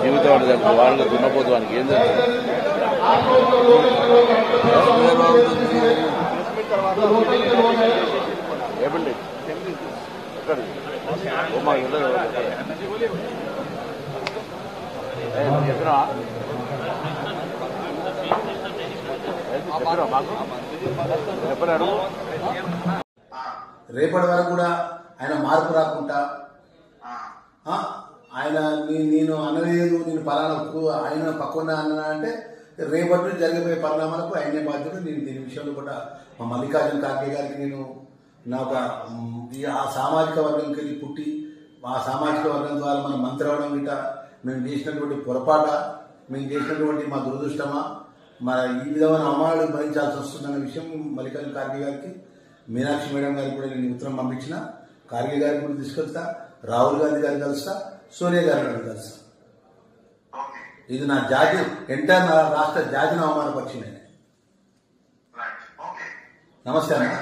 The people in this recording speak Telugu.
జీవితం అంటే వాళ్ళకి దున్నపోతు వానికి ఏం తెలుసు? ఏమండి ఎక్కడ రేపటి వరకు కూడా ఆయన మార్పు రాకుండా ఆయన నేను అనలేదు, నేను పలానా ఆయన పక్కన అన్నా అంటే రేపటి నుంచి జరిగిపోయే పరిణామాలకు ఆయనే బాధ్యుడు. నేను దీని విషయంలో కూడా మా మల్లికార్జున ఖార్గే గారికి నేను ఆ సామాజిక వర్గంకి వెళ్ళి పుట్టి ఆ సామాజిక వర్గం ద్వారా మనం మంత్రి అవడం గిట్ట మేము చేసినటువంటి పొరపాట, మేము చేసినటువంటి మా దురదృష్టమా, మరి ఈ విధమైన అవమానాలు భరించాల్సి వస్తుందన్న విషయం మల్లికార్జున ఖార్గే గారికి, మీనాక్షి మేడం గారికి కూడా నేను ఉత్తరం పంపించిన. ఖార్గే గారికి కూడా తీసుకొస్తా, రాహుల్ గాంధీ గారిని కలుస్తా, సోనియా గారిని కలుస్తా. ఇది నా జాతి ఎంటర్ నా రాష్ట్ర జాతిని అవమానపరిచింది. నమస్తే అన్న.